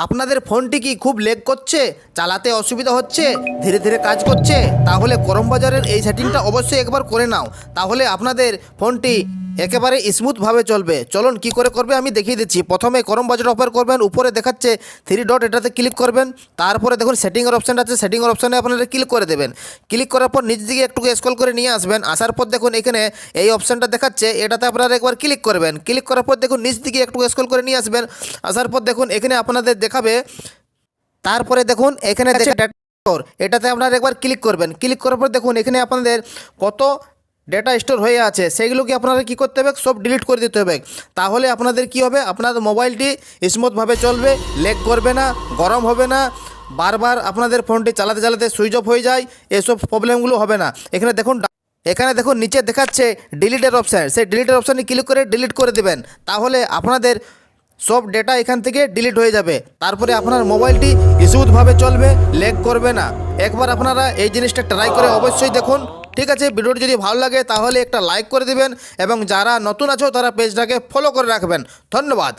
আপনাদের ফোনটি কি খুব ল্যাগ করছে, চালাতে অসুবিধা হচ্ছে, ধীরে ধীরে কাজ করছে? তাহলে করম বাজারের এই সেটিংটা অবশ্যই একবার করে নাও, তাহলে আপনাদের ফোনটি একেবারে স্মুথভাবে চলবে। চলুন কি করে করবে আমি দেখিয়ে দিচ্ছি। প্রথমে করম বাজার ওপেন করবেন, উপরে দেখাচ্ছে 3 ডট, এটাতে ক্লিক করবেন। তারপরে দেখুন সেটিংয়ের অপশান আছে, সেটিংয়ের অপশানে আপনারা ক্লিক করে দেবেন। ক্লিক করার পর নিচ দিকে একটু স্ক্রল করে নিয়ে আসবেন। আসার পর দেখুন এখানে এই অপশানটা দেখাচ্ছে, এটাতে আপনারা একবার ক্লিক করবেন। ক্লিক করার পর দেখুন নিচ দিকে একটু স্ক্রল করে নিয়ে আসবেন। আসার পর দেখুন এখানে আপনাদের দেখাবে, তারপরে দেখুন এখানে ডেটা স্টোর, এটাতে আপনারা একবার ক্লিক করবেন। ক্লিক করার পর দেখুন এখানে আপনাদের কত ডেটা স্টোর হয়ে আছে সেইগুলোকে আপনারা কী করতে হবে, সব ডিলিট করে দিতে হবে। তাহলে আপনাদের কি হবে, আপনাদের মোবাইলটি স্মুথভাবে চলবে, ল্যাগ করবে না, গরম হবে না, বারবার আপনাদের ফোনটি চালাতে চালাতে সুইচ অফ হয়ে যায়, এসব প্রবলেমগুলো হবে না। এখানে দেখুন নিচে দেখাচ্ছে ডিলিটের অপশান, সেই ডিলিটের অপশানে ক্লিক করে ডিলিট করে দেবেন। তাহলে আপনাদের সব ডেটা এখান থেকে ডিলিট হয়ে যাবে। তারপরে আপনার মোবাইলটি স্মুথভাবে চলবে, ল্যাগ করবে না। একবার আপনারা এই জিনিসটা ট্রাই করে অবশ্যই দেখুন। ঠিক আছে, ভিডিওটি যদি ভালো লাগে তাহলে একটা লাইক করে দিবেন এবং যারা নতুন আছো তারা পেজটাকে ফলো করে রাখবেন। ধন্যবাদ।